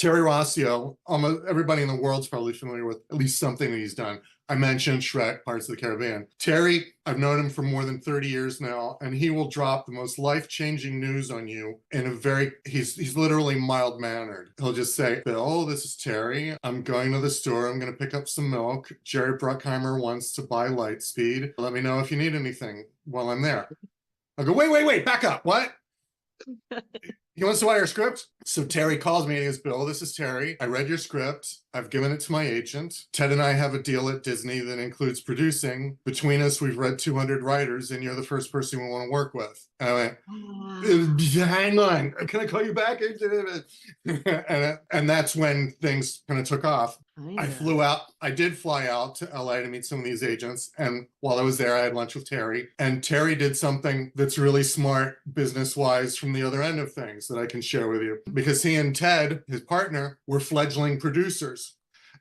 Terry Rossio, almost everybody in the world's probably familiar with at least something that he's done. I mentioned Shrek, Pirates of the Caribbean. Terry, I've known him for more than 30 years now, and he will drop the most life-changing news on you in a very, he's literally mild-mannered. He'll just say, Bill, this is Terry. I'm going to the store. I'm going to pick up some milk. Jerry Bruckheimer wants to buy Lightspeed. Let me know if you need anything while I'm there. I'll go, wait, back up. What? He wants to buy our script. So Terry calls me and he goes, Bill, this is Terry. I read your script. I've given it to my agent. Ted and I have a deal at Disney that includes producing. Between us, we've read 200 writers and you're the first person we want to work with. And I went, hang on, can I call you back? And that's when things kind of took off. I did fly out to LA to meet some of these agents. And while I was there, I had lunch with Terry. And Terry did something that's really smart business-wise from the other end of things that I can share with you. Because he and Ted, his partner, were fledgling producers.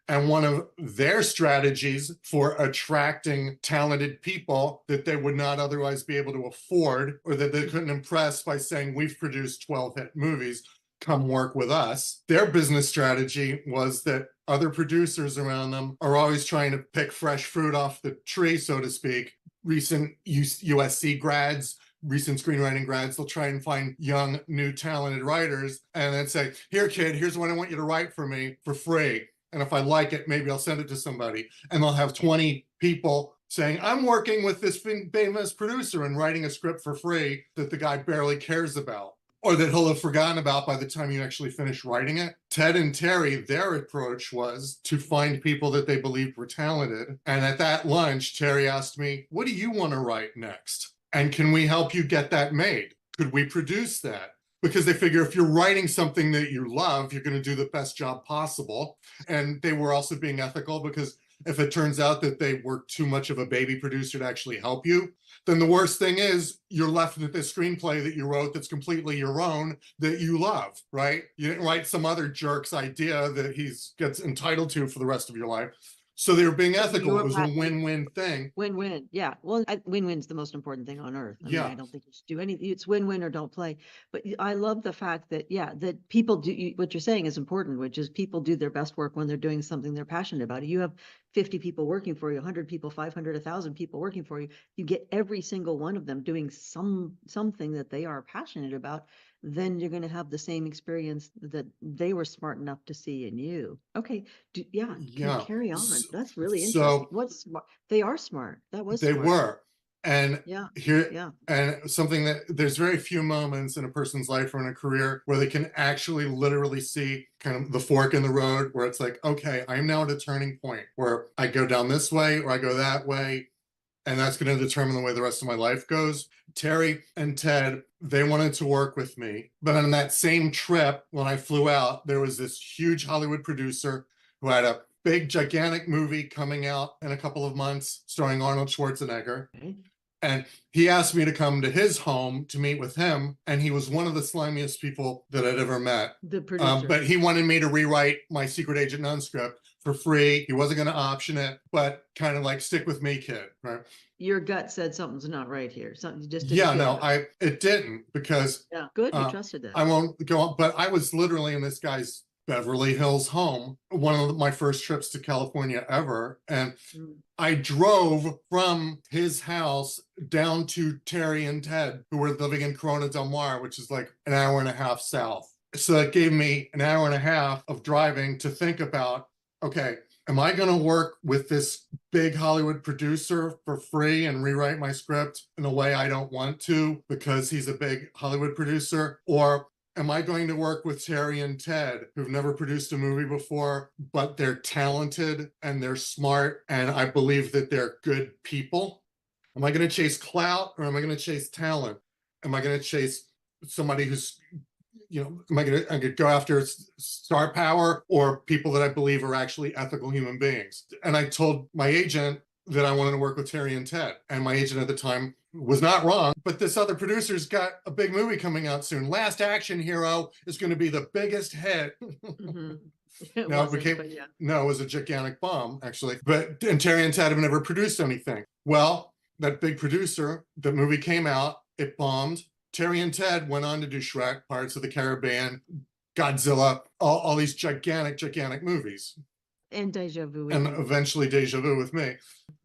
And one of their strategies for attracting talented people that they would not otherwise be able to afford or that they couldn't impress by saying, we've produced 12 hit movies, come work with us. Their business strategy was that other producers around them are always trying to pick fresh fruit off the tree, so to speak. Recent USC grads, recent screenwriting grads, they'll try and find young, new, talented writers and then say, here, kid, here's what I want you to write for me for free. And if I like it, maybe I'll send it to somebody. And they'll have 20 people saying, I'm working with this famous producer and writing a script for free that the guy barely cares about, or that he'll have forgotten about by the time you actually finish writing it. Ted and Terry, their approach was to find people that they believed were talented. And at that lunch, Terry asked me, what do you want to write next? And can we help you get that made? Could we produce that? Because they figure if you're writing something that you love, you're going to do the best job possible. And they were also being ethical, because if it turns out that they were too much of a baby producer to actually help you, then the worst thing is you're left with this screenplay that you wrote that's completely your own, that you love, right? You didn't write some other jerk's idea that he gets entitled to for the rest of your life. So they were being ethical. It was a win-win thing. Win-win, yeah. Well, win-win's the most important thing on earth. I mean, Yeah. I don't think you should do anything. It's win-win or don't play. But I love the fact that, yeah, that people do, what you're saying is important, which is people do their best work when they're doing something they're passionate about. You have 50 people working for you, 100 people, 500, 1,000 people working for you. You get every single one of them doing something that they are passionate about. Then you're going to have the same experience that they were smart enough to see in you. Okay. Carry on. That's really interesting. So What's smart? They are smart. That was they smart. were. And yeah. And something that there's very few moments in a person's life or in a career where they can actually literally see kind of the fork in the road where it's like, okay, I'm now at a turning point where I go down this way or I go that way. And that's going to determine the way the rest of my life goes. Terry and Ted, they wanted to work with me. But on that same trip, when I flew out, there was this huge Hollywood producer who had a big, gigantic movie coming out in a couple of months starring Arnold Schwarzenegger. Okay. And he asked me to come to his home to meet with him. And he was one of the slimiest people that I'd ever met. The producer. But he wanted me to rewrite my Secret Agent None script for free. He wasn't going to option it, but kind of like, stick with me, kid. Right? Your gut said something's not right here. Something just didn't. Yeah, no, it didn't, because good. You trusted that. I won't go on, but I was literally in this guy's Beverly Hills home, one of my first trips to California ever. And I drove from his house down to Terry and Ted, who were living in Corona Del Mar, which is like an hour and a half south. So that gave me an hour and a half of driving to think about, okay, am I going to work with this big Hollywood producer for free and rewrite my script in a way I don't want to because he's a big Hollywood producer? Or am I going to work with Terry and Ted, who've never produced a movie before, but they're talented and they're smart, and I believe that they're good people? Am I going to chase clout, or am I going to chase talent? Am I going to chase somebody who's, am I going to go after star power or people that I believe are actually ethical human beings? And I told my agent that I wanted to work with Terry and Ted. And my agent at the time was not wrong, but this other producer's got a big movie coming out soon. Last Action Hero is going to be the biggest hit. It was a gigantic bomb, actually. And Terry and Ted have never produced anything. Well, that big producer, the movie came out, it bombed. Terry and Ted went on to do Shrek, Pirates of the Caribbean, Godzilla, all these gigantic movies. And Deja Vu with And you. eventually Deja Vu with me.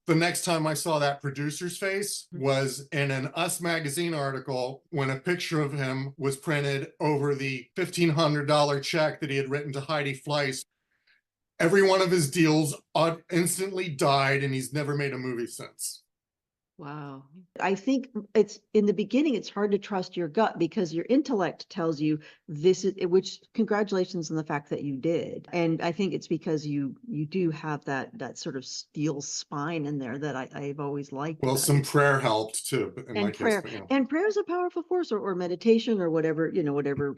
The next time I saw that producer's face was in an Us magazine article when a picture of him was printed over the $1,500 check that he had written to Heidi Fleiss. Every one of his deals instantly died, and he's never made a movie since. Wow. I think it's in the beginning, it's hard to trust your gut because your intellect tells you this is, which congratulations on the fact that you did. And I think it's because you do have that sort of steel spine in there that I've always liked. Well, some prayer helped too, in my case. But, And prayer is a powerful force, or meditation, or whatever, whatever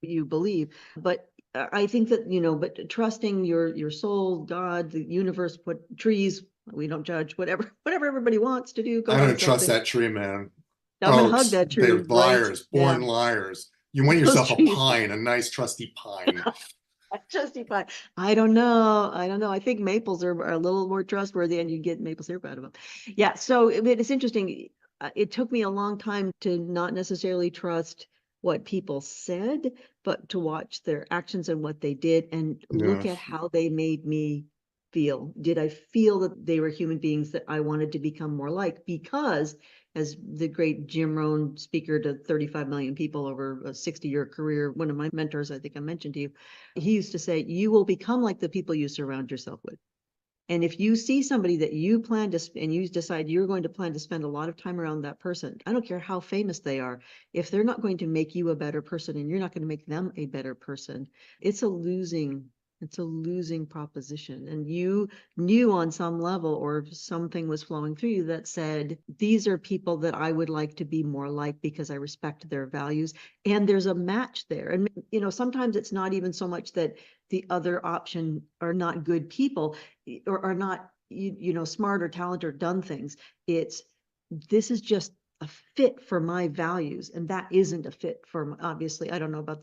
you believe. But I think that, but trusting your soul, God, the universe, put trees, we don't judge, whatever everybody wants to do. I don't trust that tree, man. I'm gonna hug that tree. They're liars, born liars. You want yourself a pine, a nice trusty pine. Trusty pine. I don't know. I think maples are a little more trustworthy, and you get maple syrup out of them. Yeah. So it's interesting. It took me a long time to not necessarily trust what people said, but to watch their actions and what they did, and look at how they made me feel. Did I feel that they were human beings that I wanted to become more like? Because, as the great Jim Rohn, speaker to 35 million people over a 60-year career, one of my mentors, I think I mentioned to you, he used to say, you will become like the people you surround yourself with. And if you see somebody that you plan to, and you decide you're going to plan to spend a lot of time around that person, I don't care how famous they are, if they're not going to make you a better person and you're not going to make them a better person, it's a losing proposition. And you knew on some level, or something was flowing through you that said, these are people that I would like to be more like because I respect their values. And there's a match there. And, sometimes it's not even so much that the other option are not good people, or are not, smart or talented or done things. It's, this is just a fit for my values, and that isn't a fit for, obviously, I don't know about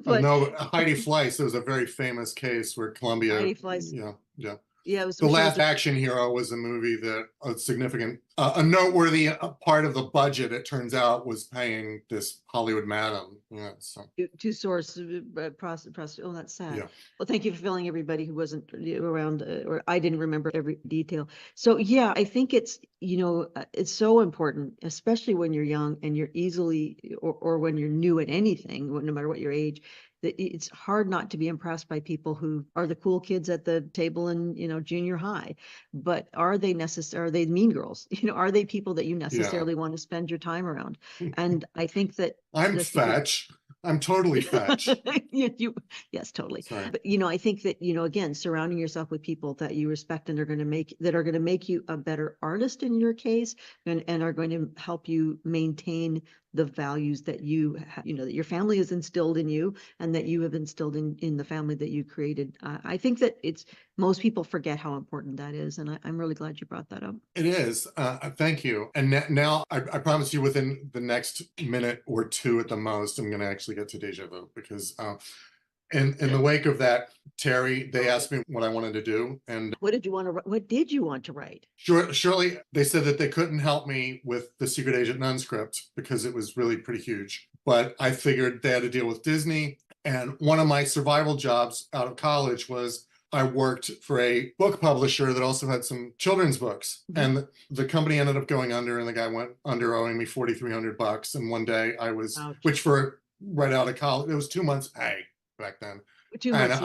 but no, Heidi Fleiss, there was a very famous case where Columbia, Heidi Fleiss. Yeah, it was The Last Action Hero was a movie that a significant, a noteworthy part of the budget, it turns out, was paying this Hollywood madam. Yeah, so to source prostitute. Oh, that's sad. Yeah. Well, thank you for filling everybody who wasn't around, or I didn't remember every detail. So yeah, I think it's, it's so important, especially when you're young and you're easily, or when you're new at anything, no matter what your age, that it's hard not to be impressed by people who are the cool kids at the table in, junior high. But are they mean girls? Are they people that you necessarily want to spend your time around? And I think that I'm fetch. I'm totally fetch. Yes, totally. Sorry. But I think that, again, surrounding yourself with people that you respect and are going to make you a better artist in your case, and are going to help you maintain the values that that your family has instilled in you, and that you have instilled in the family that you created. I think that most people forget how important that is, and I'm really glad you brought that up. It is. Thank you. And now I promise you, within the next minute or two at the most, I'm going to actually get to Deja Vu, because in the wake of that, Terry, they asked me what I wanted to do, and what did you want to write? Surely they said that they couldn't help me with the Secret Agent Nun script because it was really pretty huge. But I figured they had to deal with Disney, and one of my survival jobs out of college was I worked for a book publisher that also had some children's books. Mm-hmm. And the company ended up going under, and the guy went under owing me $4,300. And one day I was, ouch, which for right out of college, it was 2 months pay back then. 2 months,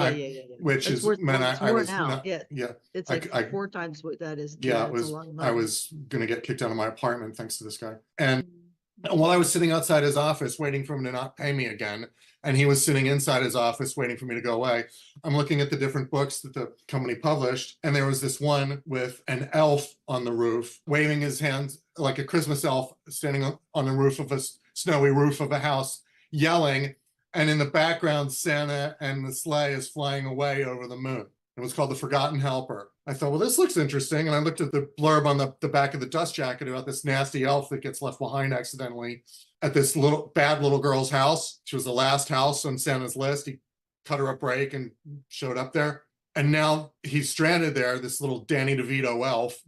which that's is meant I was now. Not, yeah. It's like 4 times what that is. Yeah, it was. I was gonna get kicked out of my apartment thanks to this guy. And while I was sitting outside his office waiting for him to not pay me again, and he was sitting inside his office waiting for me to go away, I'm looking at the different books that the company published, and there was this one with an elf on the roof waving his hands like a Christmas elf standing on the roof of a snowy roof of a house yelling, and in the background Santa and the sleigh is flying away over the moon. It was called The Forgotten Helper. I thought, well, this looks interesting. And I looked at the blurb on the back of the dust jacket about this nasty elf that gets left behind accidentally at this bad little girl's house. She was the last house on Santa's list. He cut her a break and showed up there. And now he's stranded there, this little Danny DeVito elf,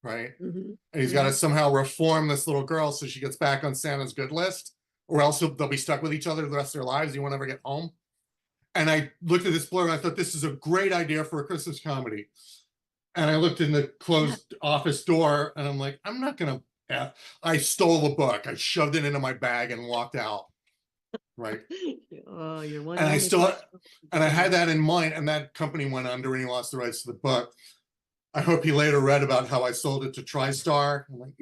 right? Mm-hmm. And he's got to somehow reform this little girl so she gets back on Santa's good list. or else they'll be stuck with each other the rest of their lives. You won't ever get home. And I looked at this blurb and I thought, this is a great idea for a Christmas comedy. And I looked in the closed office door and I'm like, I'm not going to, I stole the book. I shoved it into my bag and walked out. Right. Oh, you're one. And I only still, person. and I had that in mind, and that company went under and he lost the rights to the book. I hope he later read about how I sold it to TriStar. I'm like,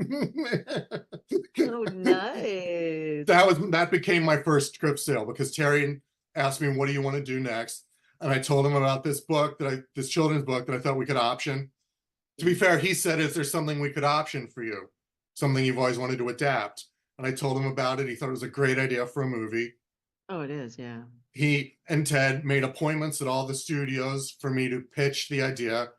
Oh, nice. that became my first script sale, because Terry asked me, what do you want to do next? And I told him about this book this children's book that I thought we could option. To be fair, he said, is there something we could option for you? Something you've always wanted to adapt? And I told him about it. He thought it was a great idea for a movie. Oh, it is, yeah. He and Ted made appointments at all the studios for me to pitch the idea.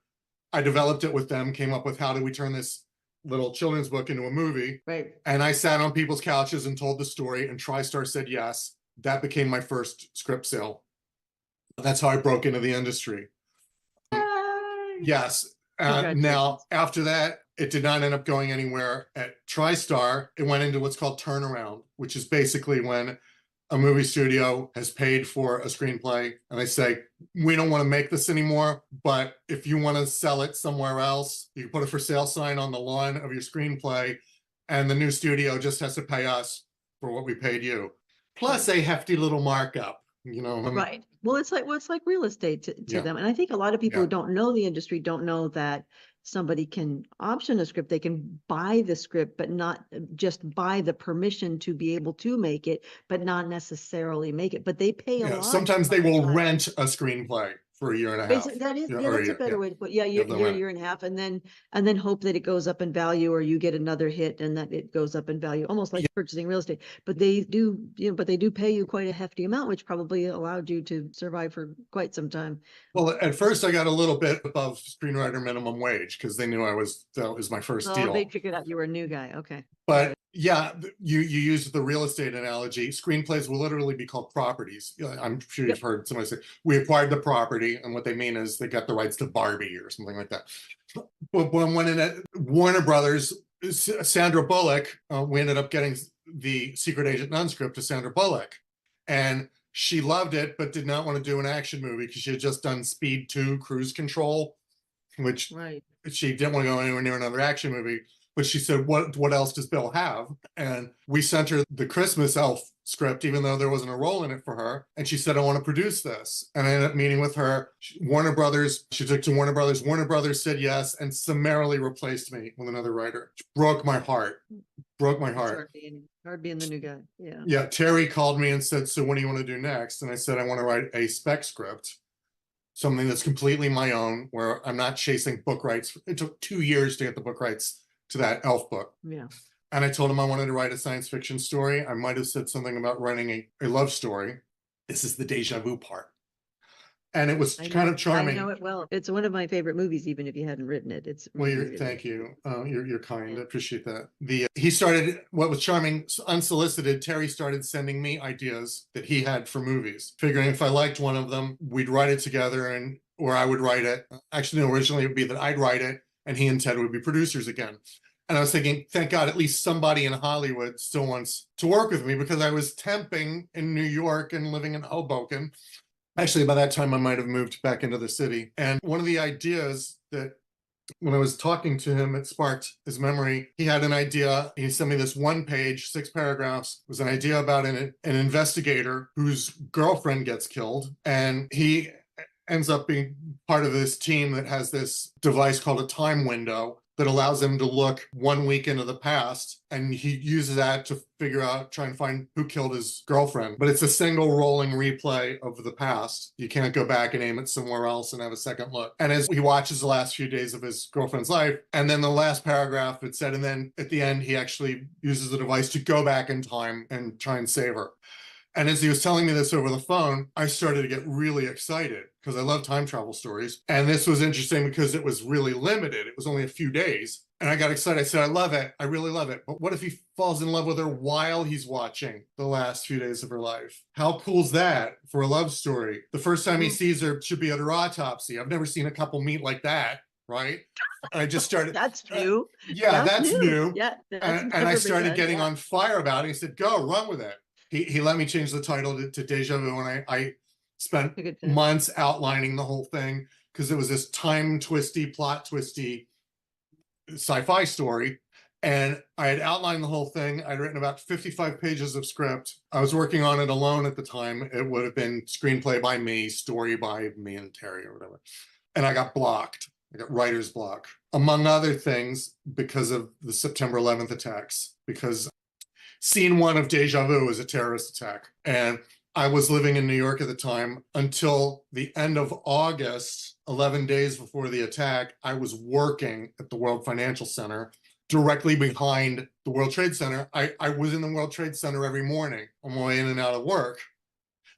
I developed it with them, came up with how do we turn this little children's book into a movie. Right. And I sat on people's couches and told the story, and TriStar said yes. That became my first script sale. That's how I broke into the industry. Yay! Yes. Now, after that, it did not end up going anywhere at TriStar. It went into what's called turnaround, which is basically when a movie studio has paid for a screenplay and they say, we don't want to make this anymore, but if you want to sell it somewhere else, you can put a for sale sign on the lawn of your screenplay, and the new studio just has to pay us for what we paid you, plus a hefty little markup. You know, right. Well, it's like real estate to them. And I think a lot of people who don't know the industry don't know that somebody can option a script. They can buy the script, but not just buy the permission to be able to make it, but not necessarily make it. But they pay a lot. Sometimes they will rent a screenplay for a year and a half. That is, that's a better way to put. Yeah, year and a half, and then hope that it goes up in value, or you get another hit and that it goes up in value, almost like purchasing real estate. But they do, but they do pay you quite a hefty amount, which probably allowed you to survive for quite some time. Well, at first I got a little bit above screenwriter minimum wage because they knew that was my first deal. They figured out you were a new guy. Okay. But yeah, you use the real estate analogy. Screenplays will literally be called properties. I'm sure you've heard somebody say, we acquired the property, and what they mean is they got the rights to Barbie or something like that. But when in Warner Brothers, Sandra Bullock, we ended up getting the Secret Agent Nun script to Sandra Bullock, and she loved it, but did not want to do an action movie because she had just done Speed 2 Cruise Control, which she didn't want to go anywhere near another action movie. But she said, what else does Bill have? And we sent her the Christmas Elf script, even though there wasn't a role in it for her. And she said, I want to produce this. And I ended up meeting with her. Warner Brothers, she took to Warner Brothers. Warner Brothers said yes and summarily replaced me with another writer. Which broke my heart. Broke my heart. Hard being the new guy. Yeah. Yeah. Terry called me and said, so what do you want to do next? And I said, I want to write a spec script, something that's completely my own, where I'm not chasing book rights. It took 2 years to get the book rights to that Elf book. Yeah. And I told him I wanted to write a science fiction story. I might have said something about writing a love story. This is the Deja Vu part. And it was kind of charming. I know it well. It's one of my favorite movies, even if you hadn't written it. It's really, thank you. You're kind. I appreciate that. He started, what was charming, unsolicited, Terry started sending me ideas that he had for movies, figuring if I liked one of them, we'd write it together, or I would write it. Actually, no, originally it would be that I'd write it and he and Ted would be producers again. And I was thinking, thank God, at least somebody in Hollywood still wants to work with me, because I was temping in New York and living in Hoboken. Actually, by that time, I might have moved back into the city. And one of the ideas that, when I was talking to him, it sparked his memory. He had an idea. He sent me this 1 page, 6 paragraphs. It was an idea about an investigator whose girlfriend gets killed. And he ends up being part of this team that has this device called a time window that allows him to look 1 week into the past. And he uses that to try and find who killed his girlfriend. But it's a single rolling replay of the past. You can't go back and aim it somewhere else and have a second look. And as he watches the last few days of his girlfriend's life, and then the last paragraph, it said, and then at the end, he actually uses the device to go back in time and try and save her. And as he was telling me this over the phone, I started to get really excited because I love time travel stories. And this was interesting because it was really limited. It was only a few days. And I got excited. I said, I love it. I really love it. But what if he falls in love with her while he's watching the last few days of her life? How cool is that for a love story? The first time he sees her should be at her autopsy. I've never seen a couple meet like that. Right. And I just started. That's new. Yeah, that's new. Yeah. And I started getting on fire about it. He said, go, run with it. He let me change the title to Deja Vu, and I spent A good fit. months outlining the whole thing because it was this time twisty, plot twisty sci-fi story. And I had outlined the whole thing. I'd written about 55 pages of script. I was working on it alone at the time. It would have been screenplay by me, story by me and Terry or whatever. And I got blocked. I got writer's block, among other things, because of the September 11th attacks, because scene one of Deja Vu was a terrorist attack. And I was living in New York at the time until the end of August, 11 days before the attack. I was working at the World Financial Center directly behind the World Trade Center. I was in the World Trade Center every morning on my way in and out of work.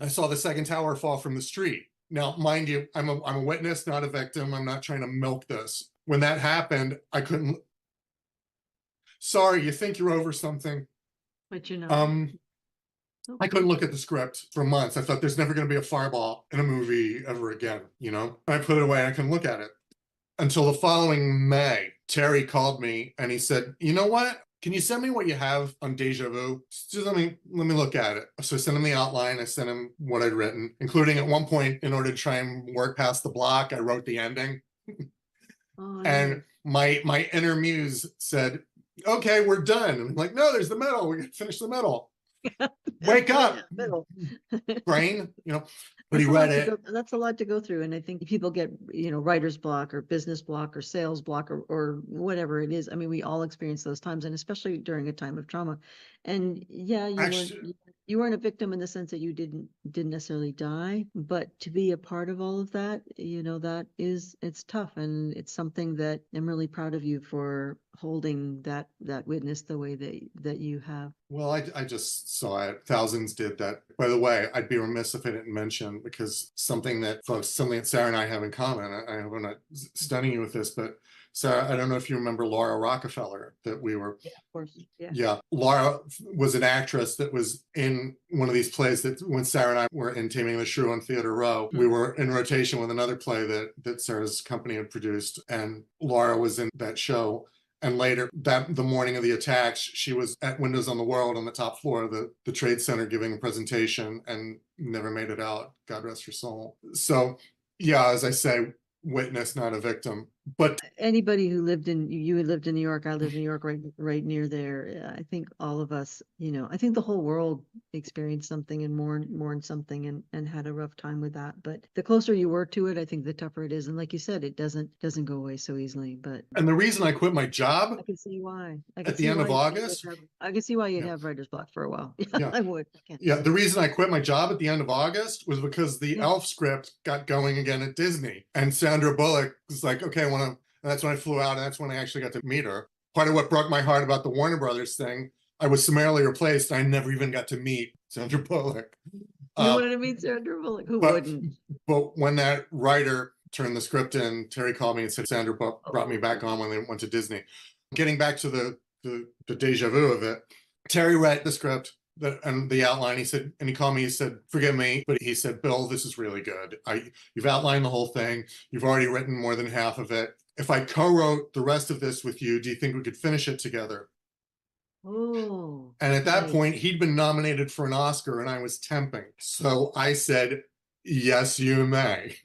I saw the second tower fall from the street. Now, mind you, I'm a witness, not a victim. I'm not trying to milk this. When that happened, I couldn't. Sorry, you think you're over something. But you know. I couldn't look at the script for months. I thought there's never going to be a fireball in a movie ever again, you know? I put it away. I couldn't look at it until the following May. Terry called me and he said, you know what? Can you send me what you have on Deja Vu? Just let me look at it. So I sent him the outline. I sent him what I'd written, including at one point, in order to try and work past the block, I wrote the ending. Oh, And my inner muse said, okay, we're done. And I'm like, no, there's the middle. We got to finish the middle. Wake up, brain, you know. But he read it. That's a lot to go through. And I think people get, you know, writer's block or business block or sales block or whatever it is. I mean, we all experience those times, and especially during a time of trauma. And yeah, you weren't a victim in the sense that you didn't necessarily die, but to be a part of all of that, you know, it's tough. And it's something that I'm really proud of you for holding that witness the way that you have. Well, I just saw it. Thousands did that. By the way, I'd be remiss if I didn't mention, because something that Sarah and I have in common. I hope I'm not stunning you with this, but Sarah, I don't know if you remember Laura Rockefeller, that we were. Yeah, of course. Yeah. Yeah. Laura was an actress that was in one of these plays that when Sarah and I were in Taming the Shrew on Theater Row, we were in rotation with another play that Sarah's company had produced, and Laura was in that show. And later, the morning of the attacks, she was at Windows on the World on the top floor of the Trade Center giving a presentation and never made it out. God rest her soul. So, yeah, as I say, witness, not a victim. But anybody who lived in, you had lived in New York, I lived in New York, right near there. I think all of us, you know, I think the whole world experienced something and mourned something and had a rough time with that. But the closer you were to it, I think the tougher it is. And like you said, it doesn't go away so easily. And the reason I quit my job, I can see why. At the end of August, I can see why you'd have writer's block for a while. Yeah, I would. Yeah, the reason I quit my job at the end of August was because the Elf script got going again at Disney, and Sandra Bullock was like, okay, and that's when I flew out, and that's when I actually got to meet her. Part of what broke my heart about the Warner Brothers thing, I was summarily replaced. I never even got to meet Sandra Bullock. You wanted to meet Sandra Bullock? Who wouldn't? But when that writer turned the script in, Terry called me and said Sandra brought me back on when they went to Disney. Getting back to the Deja Vu of it, Terry read the script and the outline. He said, and he called me, he said, forgive me, but he said, Bill, this is really good. You've outlined the whole thing. You've already written more than half of it. If I co-wrote the rest of this with you, do you think we could finish it together? Oh. And at that point, he'd been nominated for an Oscar and I was temping. So I said, yes, you may.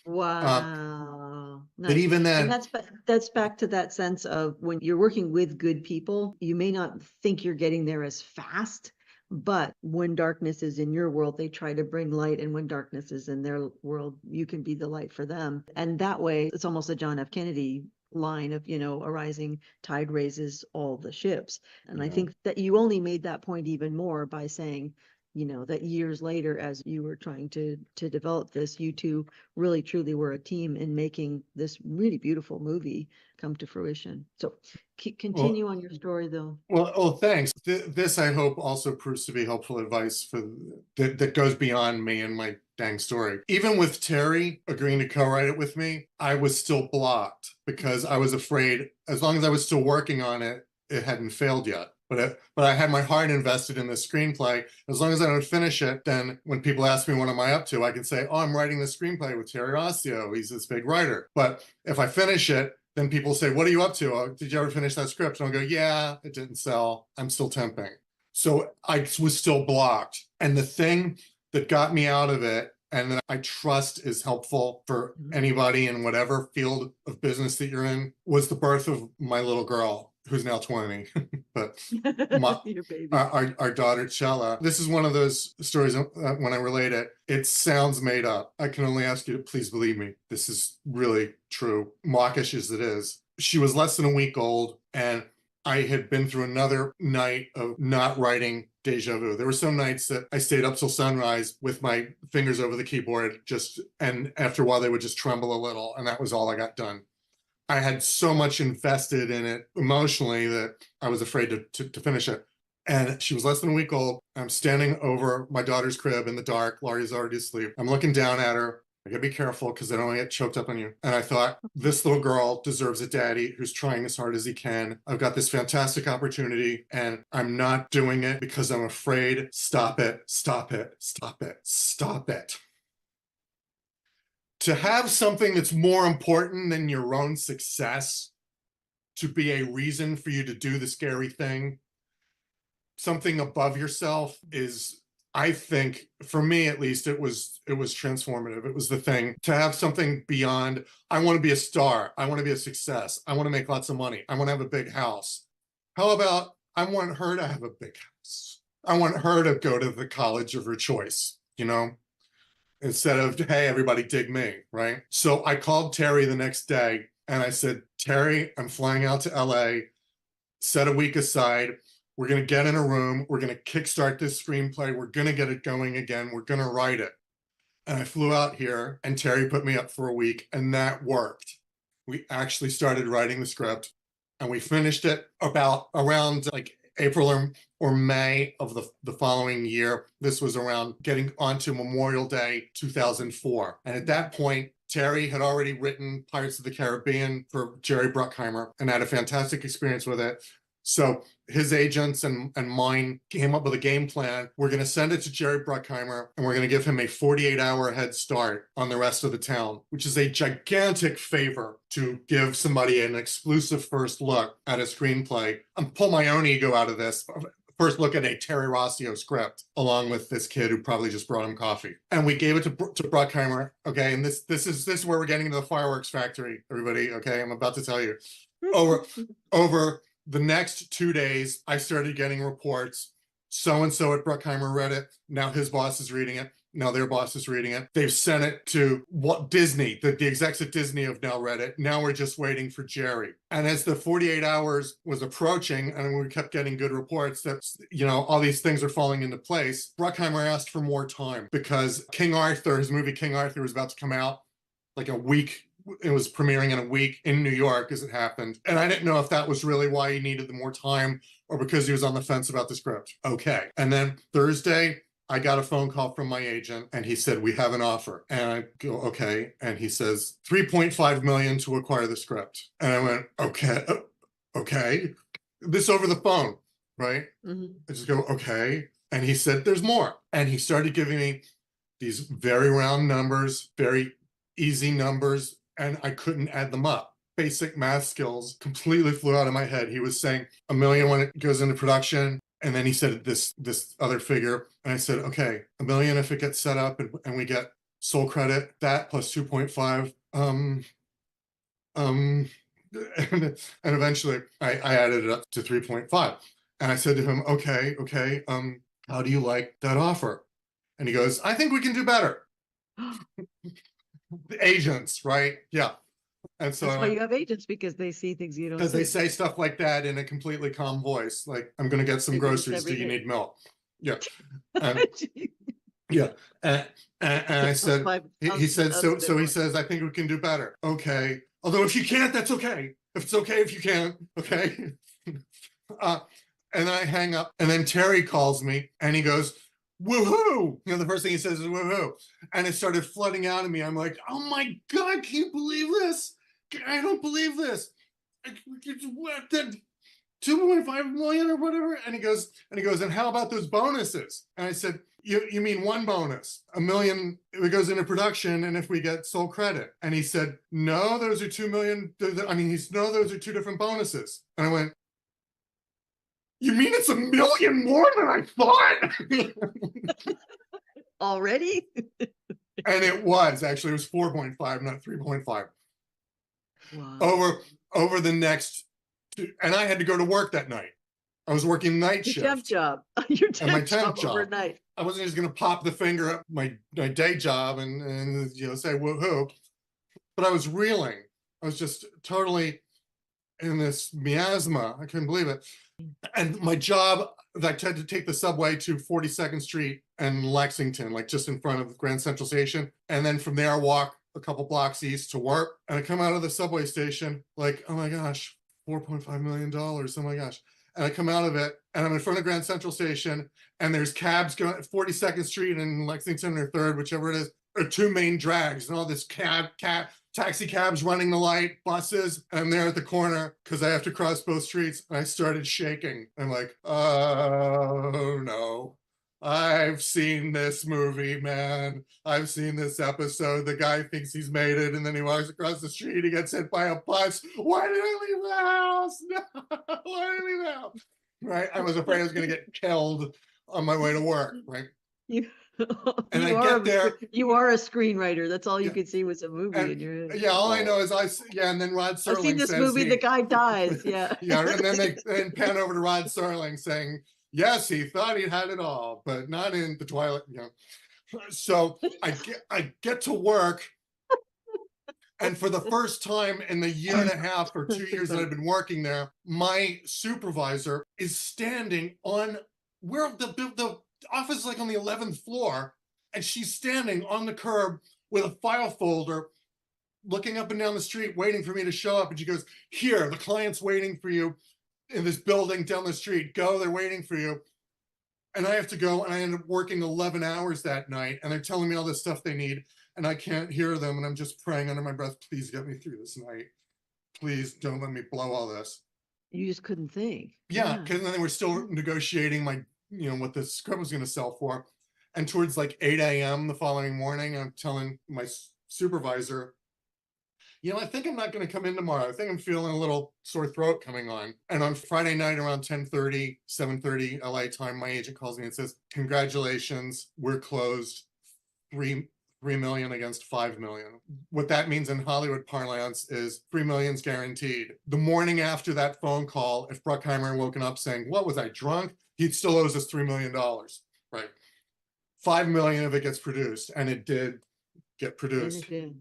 Wow. Nice. But even then, and that's back to that sense of when you're working with good people, you may not think you're getting there as fast, but when darkness is in your world, they try to bring light. And when darkness is in their world, you can be the light for them. And that way, it's almost a John F. Kennedy line of, you know, a rising tide raises all the ships. And I think that you only made that point even more by saying, you know, that years later, as you were trying to develop this, you two really truly were a team in making this really beautiful movie come to fruition. So continue on your story, though. Well, thanks. This, I hope, also proves to be helpful advice that goes beyond me and my dang story. Even with Terry agreeing to co-write it with me, I was still blocked because I was afraid, as long as I was still working on it, it hadn't failed yet. But I had my heart invested in the screenplay. As long as I don't finish it, then when people ask me what am I up to, I can say, oh, I'm writing the screenplay with Terry Ossio. He's this big writer. But if I finish it, then people say, what are you up to? Oh, did you ever finish that script? And I'll go, yeah, it didn't sell. I'm still temping. So I was still blocked. And the thing that got me out of it, and that I trust is helpful for anybody in whatever field of business that you're in, was the birth of my little girl, who's now 20. But Your baby. our daughter Chella. This is one of those stories when I relate it, it sounds made up. I can only ask you to please believe me. This is really true, mawkish as it is. She was less than a week old, and I had been through another night of not writing Deja Vu. There were some nights that I stayed up till sunrise with my fingers over the keyboard, and after a while they would just tremble a little, and that was all I got done. I had so much invested in it emotionally that I was afraid to finish it. And she was less than a week old. I'm standing over my daughter's crib in the dark. Laurie's already asleep. I'm looking down at her. I gotta be careful because I don't want to get choked up on you. And I thought, this little girl deserves a daddy who's trying as hard as he can. I've got this fantastic opportunity and I'm not doing it because I'm afraid. Stop it, stop it, stop it, stop it. To have something that's more important than your own success, to be a reason for you to do the scary thing, something above yourself, is, I think, for me at least, it was transformative. It was the thing to have something beyond, I want to be a star, I want to be a success, I want to make lots of money, I want to have a big house. How about, I want her to have a big house. I want her to go to the college of her choice, you know, instead of, hey, everybody dig me, right? So I called Terry the next day and I said, Terry, I'm flying out to LA, set a week aside. We're going to get in a room. We're going to kickstart this screenplay. We're going to get it going again. We're going to write it. And I flew out here and Terry put me up for a week and that worked. We actually started writing the script and we finished it around like April or May of the following year. This was around getting onto Memorial Day 2004. And at that point, Terry had already written Pirates of the Caribbean for Jerry Bruckheimer and had a fantastic experience with it. So his agents and mine came up with a game plan. We're going to send it to Jerry Bruckheimer and we're going to give him a 48-hour head start on the rest of the town, which is a gigantic favor to give somebody an exclusive first look at a screenplay and pull my own ego out of this. First look at a Terry Rossio script, along with this kid who probably just brought him coffee. And we gave it to Bruckheimer. Okay, and this is where we're getting into the fireworks factory, everybody. Okay, I'm about to tell you. Over the next 2 days, I started getting reports. So-and-so at Bruckheimer read it. Now his boss is reading it. Now their boss is reading it. They've sent it to Disney. The execs at Disney have now read it. Now we're just waiting for Jerry. And as the 48 hours was approaching and we kept getting good reports that, you know, all these things are falling into place, Bruckheimer asked for more time because King Arthur, his movie King Arthur, was about to come out like a week. It was premiering in a week in New York as it happened. And I didn't know if that was really why he needed the more time or because he was on the fence about the script. Okay. And then Thursday, I got a phone call from my agent and he said, we have an offer. And I go, okay. And he says, 3.5 million to acquire the script. And I went, okay. This over the phone, right? I just go, okay. And he said, there's more. And he started giving me these very round numbers, very easy numbers, and I couldn't add them up. Basic math skills completely flew out of my head. He was saying $1 million when it goes into production. And then he said this other figure. And I said, okay, $1 million if it gets set up and we get sole credit, that plus 2.5. And eventually I added it up to 3.5. And I said to him, okay, how do you like that offer? And he goes, I think we can do better. The agents, right? Yeah. And so that's why you have agents, because they see things you don't see. Because they say stuff like that in a completely calm voice, like, I'm going to get some groceries. Do you need milk? Yeah. Yeah. And I said, he said, so he says, I think we can do better. Okay. Although if you can't, that's okay. If it's okay if you can't, okay. And then I hang up and then Terry calls me and he goes, woohoo! You know, the first thing he says is woohoo. And it started flooding out of me. I'm like, oh my God, can you believe this? I don't believe this. 2.5 million or whatever. And he goes, and how about those bonuses? And I said, you mean one bonus, $1 million, it goes into production and if we get sole credit. And he said, no, those are 2 million. I mean, no, those are two different bonuses. And I went, You mean it's 1 million more than I thought? Already? And it was actually, it was 4.5, not 3.5. Wow. Over the next, and I had to go to work that night. I was working night Your temp shift job. Your and my temp temp job job. overnight. I wasn't just going to pop the finger at my day job and say woohoo, but I was reeling. I was just totally in this miasma. I couldn't believe it. And my job, I had to take the subway to 42nd Street and Lexington, like just in front of Grand Central Station. And then from there, I walk a couple blocks east to work. And I come out of the subway station like, oh my gosh, $4.5 million. Oh my gosh. And I come out of it and I'm in front of Grand Central Station and there's cabs going 42nd Street and Lexington or 3rd, whichever it is, are two main drags and all this taxi cabs running the light, buses, and I'm there at the corner because I have to cross both streets. And I started shaking. I'm like, oh no, I've seen this movie, man. I've seen this episode. The guy thinks he's made it, and then he walks across the street, he gets hit by a bus. Why did I leave the house? No, why did I leave the house? Right? I was afraid I was going to get killed on my way to work, right? You, And I get there. You are a screenwriter. That's all you Yeah. could see was a movie in your head. Yeah, all I know is and then Rod I've seen Serling this says movie, the guy dies. Yeah. yeah, and then they pan over to Rod Serling saying, yes, he thought he had it all, but not in the Twilight, So I get to work, and for the first time in the year and a half or 2 years that I've been working there, my supervisor is standing on where the office is like on the 11th floor, and she's standing on the curb with a file folder looking up and down the street, waiting for me to show up. And she goes, here, the client's waiting for you in this building down the street. Go, they're waiting for you. And I have to go, and I end up working 11 hours that night, and they're telling me all this stuff they need, and I can't hear them, and I'm just praying under my breath, please get me through this night. Please don't let me blow all this. You just couldn't think. Yeah, because then they were still negotiating what the script was going to sell for. And towards like 8 a.m. the following morning, I'm telling my supervisor, I think I'm not going to come in tomorrow. I think I'm feeling a little sore throat coming on. And on Friday night around 10:30, 7:30 LA time, my agent calls me and says, congratulations, we're closed. 3 million against 5 million. What that means in Hollywood parlance is 3 million's guaranteed. The morning after that phone call, if Bruckheimer had woken up saying, what was I, drunk? He'd still owes us $3 million, right? 5 million if it gets produced, and it did get produced. And it did.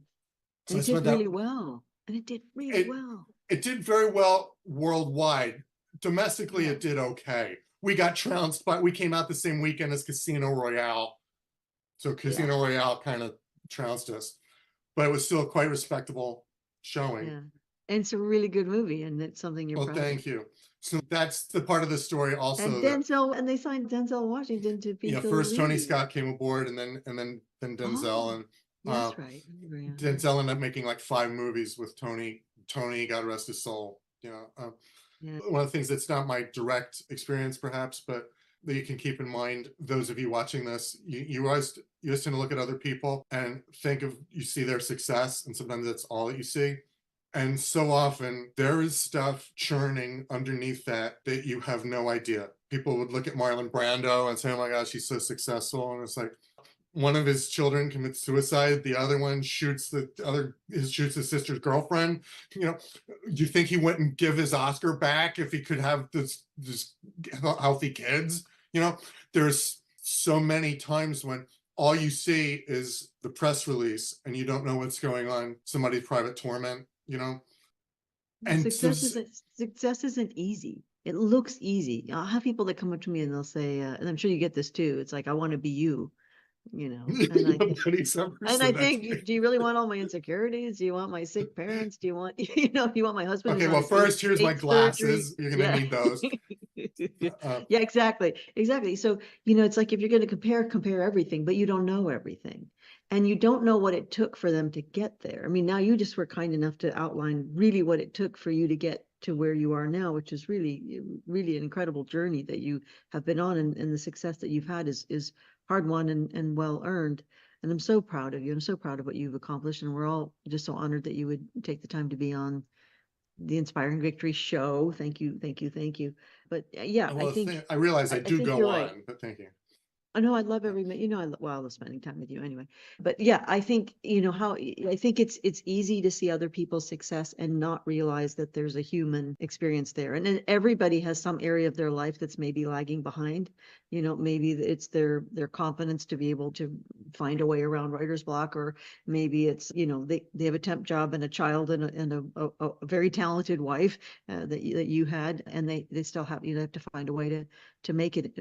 So and it did really well. And it did really well. It did very well worldwide. Domestically, it did okay. We got trounced, but we came out the same weekend as Casino Royale. So Casino Royale kind of trounced us, but it was still quite respectable showing. Yeah. And it's a really good movie, and it's something you're proud thank you. So that's the part of the story also. And Denzel, and they signed Denzel Washington to be the first lead. Tony Scott came aboard, and then Denzel, and that's right. Denzel ended up making like 5 movies with Tony. Tony, God rest his soul. One of the things that's not my direct experience, perhaps, but that you can keep in mind, those of you watching this, you always tend to look at other people and you see their success, and sometimes that's all that you see. And so often there is stuff churning underneath that you have no idea. People would look at Marlon Brando and say, oh my gosh, he's so successful. And it's like, one of his children commits suicide. The other one shoots his sister's girlfriend. Do you think he wouldn't give his Oscar back if he could have this healthy kids? There's so many times when all you see is the press release and you don't know what's going on, somebody's private torment, And success isn't easy. It looks easy. I'll have people that come up to me and they'll say, and I'm sure you get this too, it's like, I want to be you. And I think, do you really want all my insecurities? Do you want my sick parents? Do you want, do you want my husband? Okay, well, first, here's my glasses. You're going to need those. Yeah, exactly. So, it's like, if you're going to compare everything, but you don't know everything. And you don't know what it took for them to get there. I mean, now you just were kind enough to outline really what it took for you to get to where you are now, which is really, really an incredible journey that you have been on, and the success that you've had is hard won and well earned. And I'm so proud of you. I'm so proud of what you've accomplished. And we're all just so honored that you would take the time to be on the Inspiring Victory show. Thank you, thank you, thank you. But yeah, Well, I realize I I do think go you're right. on, but thank you. I know I love every minute, well, I love spending time with you anyway. But yeah, I think, I think it's easy to see other people's success and not realize that there's a human experience there. And then everybody has some area of their life that's maybe lagging behind. Maybe it's their confidence to be able to find a way around writer's block, or maybe it's, they have a temp job and a child and a very talented wife that you had, and they still have, have to find a way to make it,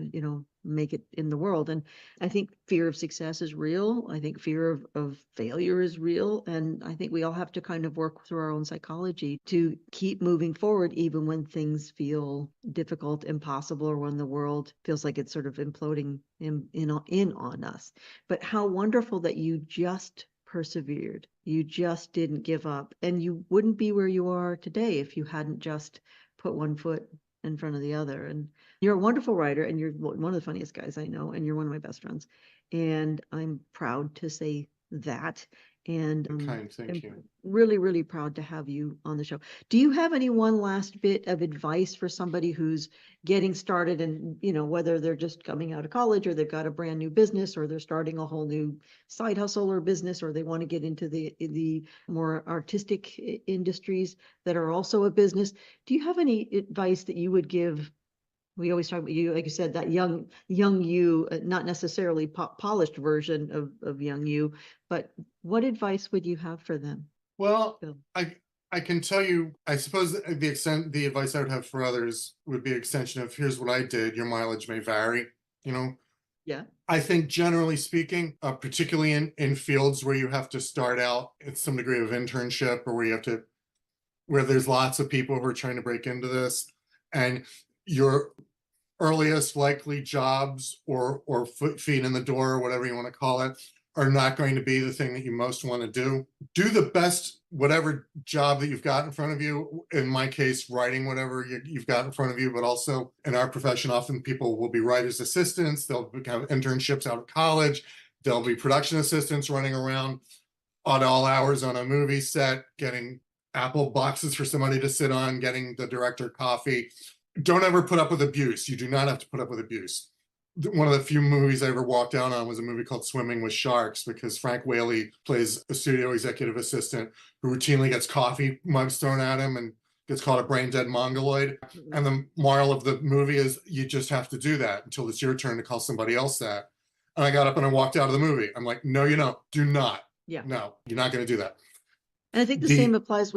make it in the world. And I think fear of success is real. I think fear of failure is real. And I think we all have to kind of work through our own psychology to keep moving forward, even when things feel difficult, impossible, or when the world feels like it's sort of imploding in on us. But how wonderful that you just persevered. You just didn't give up. And you wouldn't be where you are today if you hadn't just put one foot in front of the other. And you're a wonderful writer, and you're one of the funniest guys I know, and you're one of my best friends. And I'm proud to say that. And Kind, thank you. really, really proud to have you on the show. Do you have any one last bit of advice for somebody who's getting started, and whether they're just coming out of college, or they've got a brand new business, or they're starting a whole new side hustle or business, or they want to get into the more artistic industries that are also a business? Do you have any advice that you would give? We always talk about you, like you said, that young you, not necessarily polished version of young you, but what advice would you have for them? Well, Bill? I can tell you, I suppose the advice I would have for others would be an extension of, here's what I did. Your mileage may vary, Yeah. I think generally speaking, particularly in fields where you have to start out at some degree of internship, or where there's lots of people who are trying to break into this, and your earliest likely jobs or feet in the door, or whatever you want to call it, are not going to be the thing that you most want to do. Do the best, whatever job that you've got in front of you. In my case, writing whatever you've got in front of you, but also in our profession, often people will be writer's assistants. They'll have internships out of college. There'll be production assistants running around at all hours on a movie set, getting apple boxes for somebody to sit on, getting the director coffee. Don't ever put up with abuse. You do not have to put up with abuse. One of the few movies I ever walked down on was a movie called Swimming with Sharks, because Frank Whaley plays a studio executive assistant who routinely gets coffee mugs thrown at him and gets called a brain dead mongoloid. And the moral of the movie is you just have to do that until it's your turn to call somebody else that. And I got up and I walked out of the movie. I'm like, no, do not. Yeah. No, you're not going to do that. And I think the same applies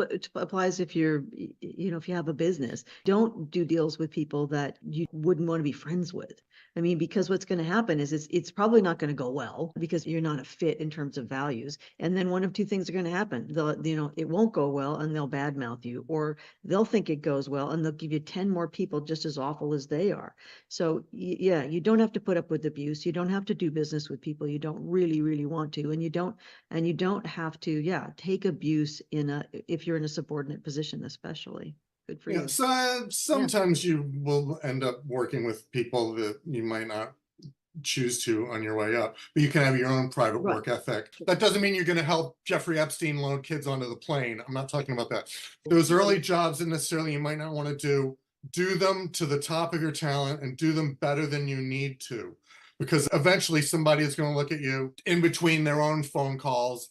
if you're, if you have a business. Don't do deals with people that you wouldn't want to be friends with. I mean, because what's going to happen is it's probably not going to go well, because you're not a fit in terms of values. And then one of two things are going to happen. It won't go well, and they'll badmouth you, or they'll think it goes well and they'll give you 10 more people just as awful as they are. So yeah, you don't have to put up with abuse. You don't have to do business with people you don't really, really want to. And you don't have to, take abuse if you're in a subordinate position, especially. Good for you. So sometimes you will end up working with people that you might not choose to on your way up, but you can have your own private work ethic. That doesn't mean you're going to help Jeffrey Epstein load kids onto the plane. I'm not talking about that. Those early jobs that necessarily you might not want to do them to the top of your talent, and do them better than you need to, because eventually somebody is going to look at you in between their own phone calls,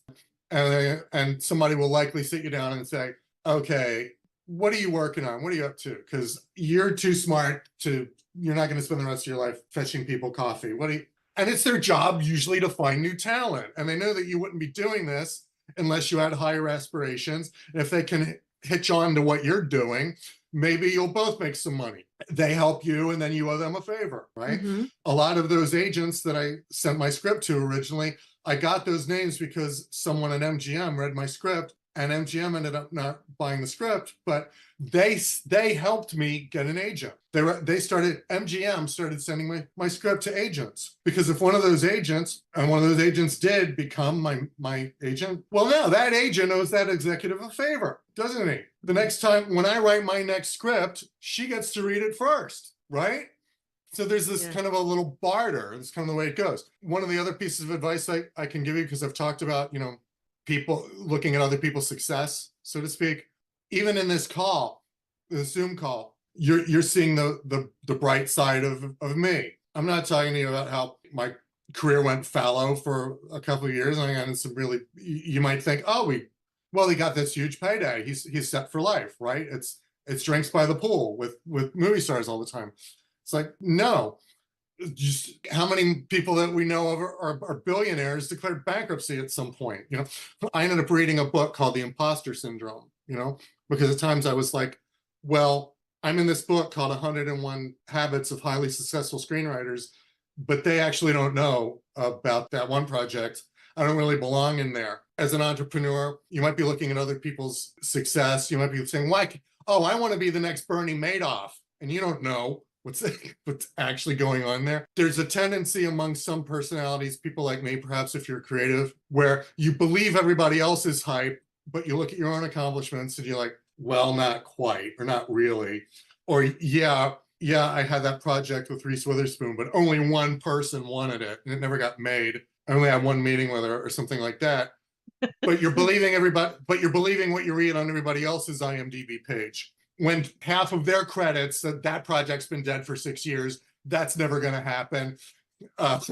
and somebody will likely sit you down and say, okay, what are you working on? What are you up to? Because you're too smart you're not going to spend the rest of your life fetching people coffee. And it's their job usually to find new talent. And they know that you wouldn't be doing this unless you had higher aspirations. And if they can hitch on to what you're doing, maybe you'll both make some money. They help you, and then you owe them a favor, right? Mm-hmm. A lot of those agents that I sent my script to originally, I got those names because someone at MGM read my script, and MGM ended up not buying the script, but they helped me get an agent. MGM started sending my script to agents, because if one of those agents did become my agent, well, now that agent owes that executive a favor, doesn't he? The next time when I write my next script, she gets to read it first, right? So there's this kind of a little barter. It's kind of the way it goes. One of the other pieces of advice I can give you, because I've talked about, people looking at other people's success, so to speak. even in this call, the Zoom call, you're seeing the bright side of me. I'm not talking to you about how my career went fallow for a couple of years. I got some really, you might think, oh, he got this huge payday. He's set for life, right? It's drinks by the pool with movie stars all the time. It's like, no, just how many people that we know of are billionaires declared bankruptcy at some point. I ended up reading a book called The Imposter Syndrome, because at times I was like, well, I'm in this book called 101 Habits of Highly Successful Screenwriters, but they actually don't know about that one project. I don't really belong in there. As an entrepreneur, you might be looking at other people's success. You might be saying, like, oh, I want to be the next Bernie Madoff. And you don't know what's actually going on there. There's a tendency among some personalities, people like me, perhaps if you're creative, where you believe everybody else's hype, but you look at your own accomplishments and you're like, well, not quite, or not really. Or yeah, I had that project with Reese Witherspoon, but only one person wanted it and it never got made. I only had one meeting with her or something like that. But you're believing what you read on everybody else's IMDb page. When half of their credits that project's been dead for 6 years, that's never going to happen. But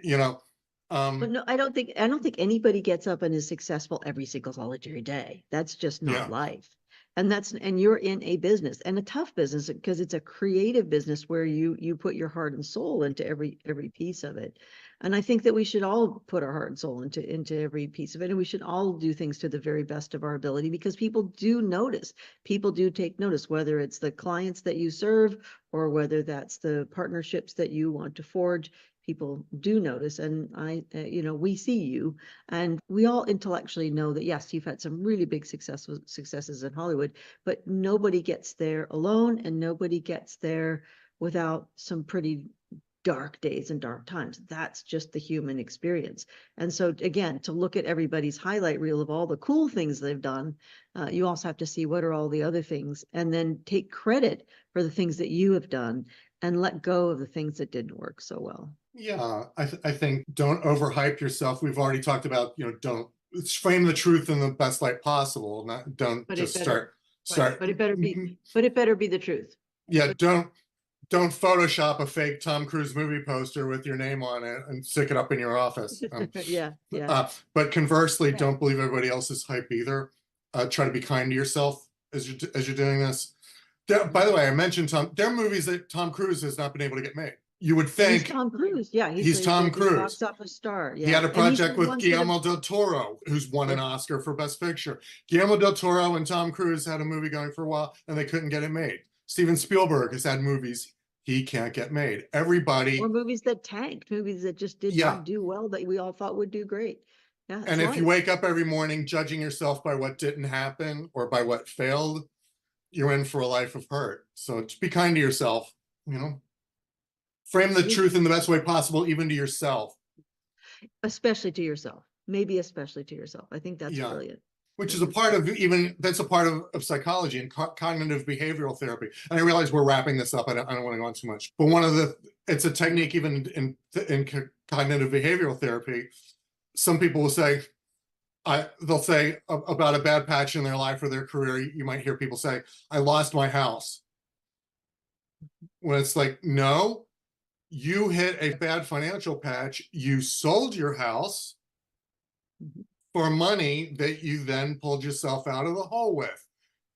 no, I don't think anybody gets up and is successful every single solitary day. That's just not life. And you're in a business, and a tough business, because it's a creative business where you put your heart and soul into every piece of it. And I think that we should all put our heart and soul into every piece of it, and we should all do things to the very best of our ability, because people do notice. People do take notice, whether it's the clients that you serve or whether that's the partnerships that you want to forge. People do notice, and we see you, and we all intellectually know that, yes, you've had some really big successes in Hollywood, but nobody gets there alone, and nobody gets there without some pretty dark days and dark times. That's just the human experience. And so again, to look at everybody's highlight reel of all the cool things they've done, you also have to see what are all the other things, and then take credit for the things that you have done and let go of the things that didn't work so well. Yeah, I think don't overhype yourself. We've already talked about, don't frame the truth in the best light possible. Don't just start. But it better be the truth. Yeah, don't Photoshop a fake Tom Cruise movie poster with your name on it and stick it up in your office. Yeah. But conversely, don't believe everybody else's hype either. Try to be kind to yourself as you're doing this. By the way, I mentioned there are movies that Tom Cruise has not been able to get made. You would think he's Tom Cruise. Yeah, he's Tom Cruise. Box office star. Yeah. He had a project with Guillermo del Toro, who's won an Oscar for Best Picture. Guillermo del Toro and Tom Cruise had a movie going for a while, and they couldn't get it made. Steven Spielberg has had movies he can't get made. Everybody. Or movies that tanked, movies that just did not do well, that we all thought would do great. Yeah. And if you wake up every morning judging yourself by what didn't happen or by what failed, you're in for a life of hurt. So just be kind to yourself, Frame the truth in the best way possible, even to yourself. Especially to yourself. Maybe especially to yourself. I think that's brilliant. Which is a part of psychology and cognitive behavioral therapy. And I realize we're wrapping this up. I don't want to go on too much. But it's a technique even in cognitive behavioral therapy. Some people will say, they'll say about a bad patch in their life or their career, you might hear people say, I lost my house. When it's like, no, you hit a bad financial patch. You sold your house for money that you then pulled yourself out of the hole with.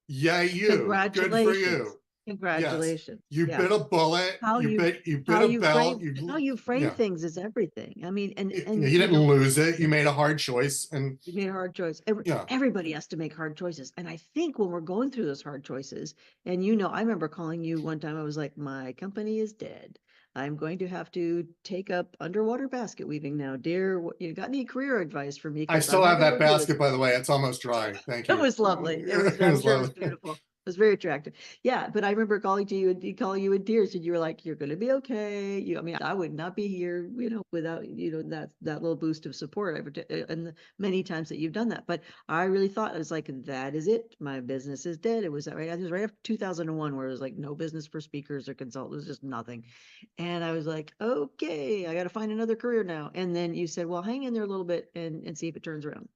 Yeah, you. Good for you. Congratulations. Yes. You bit a bullet. You bit a belt. How you frame things is everything. I mean, and you didn't lose it. You made a hard choice, and you made a hard choice. Everybody has to make hard choices. And I think when we're going through those hard choices, and I remember calling you one time. I was like, my company is dead. I'm going to have to take up underwater basket weaving now, dear. You got any career advice for me? I still have that basket, by the way. It's almost dry. Thank you. It was lovely. It was beautiful. It was very attractive. Yeah, but I remember calling you in tears, and you were like, "You're going to be okay." I would not be here, without that little boost of support. And the many times that you've done that, but I really thought, I was like, that is it. My business is dead. It was right. It was right after 2001, where it was like no business for speakers or consultants. It was just nothing. And I was like, okay, I got to find another career now. And then you said, well, hang in there a little bit and see if it turns around.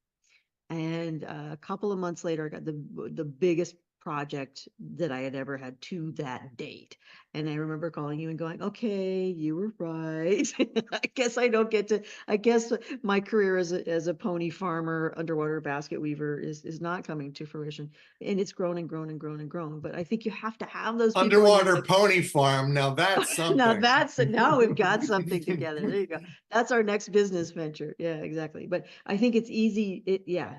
And a couple of months later, I got the biggest project that I had ever had to that date. And I remember calling you and going, okay, you were right. I guess I don't get to, I guess my career as a pony farmer, underwater basket weaver is not coming to fruition. And it's grown and grown and grown and grown. But I think you have to have those people in your Underwater life. pony farm. Now that's something. Now we've got something together. There you go. That's our next business venture. Yeah, exactly. But I think it's easy.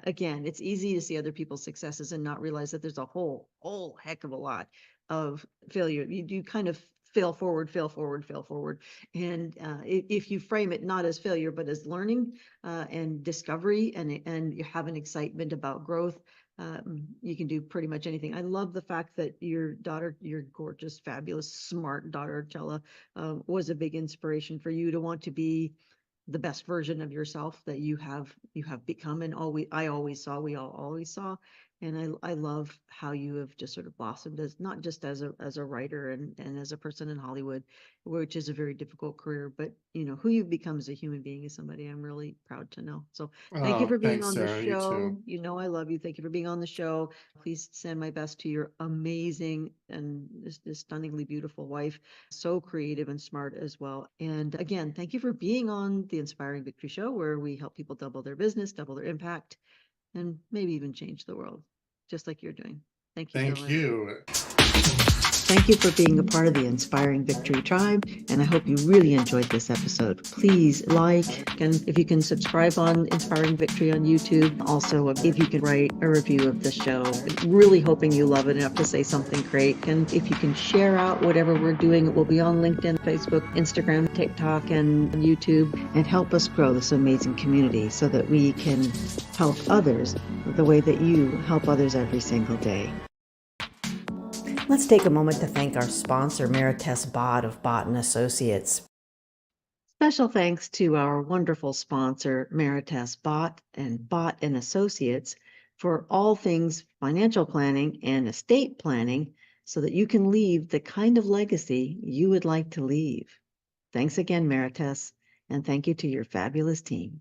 Again, it's easy to see other people's successes and not realize that there's a whole heck of a lot of failure. You do kind of fail forward, fail forward, fail forward. And if you frame it not as failure, but as learning and discovery, and you have an excitement about growth, you can do pretty much anything. I love the fact that your daughter, your gorgeous, fabulous, smart daughter, Chella, was a big inspiration for you to want to be the best version of yourself that you have become, and we all always saw. And I love how you have just sort of blossomed as not just as a writer and as a person in Hollywood, which is a very difficult career, but who you've become as a human being is somebody I'm really proud to know. So thank you Oh, for being thanks, on the Sarah. You show. too. I love you. Thank you for being on the show. Please send my best to your amazing and this stunningly beautiful wife, so creative and smart as well. And again, thank you for being on the Inspiring Victory Show, where we help people double their business, double their impact, and maybe even change the world, just like you're doing. Thank you so Thank much. you. Thank you for being a part of the Inspiring Victory Tribe, and I hope you really enjoyed this episode. Please like, and if you can subscribe on Inspiring Victory on YouTube. Also, if you can write a review of the show, really hoping you love it enough to say something great. And if you can share out whatever we're doing, it will be on LinkedIn, Facebook, Instagram, TikTok, and YouTube, and help us grow this amazing community so that we can help others the way that you help others every single day. Let's take a moment to thank our sponsor, 𝑇ℎ𝑒 Bot of Bot & Associates. Special thanks to our wonderful sponsor, 𝑇ℎ𝑒 Bot and Bot & Associates, for all things financial planning and estate planning so that you can leave the kind of legacy you would like to leave. Thanks again, 𝑇ℎ𝑒, and thank you to your fabulous team.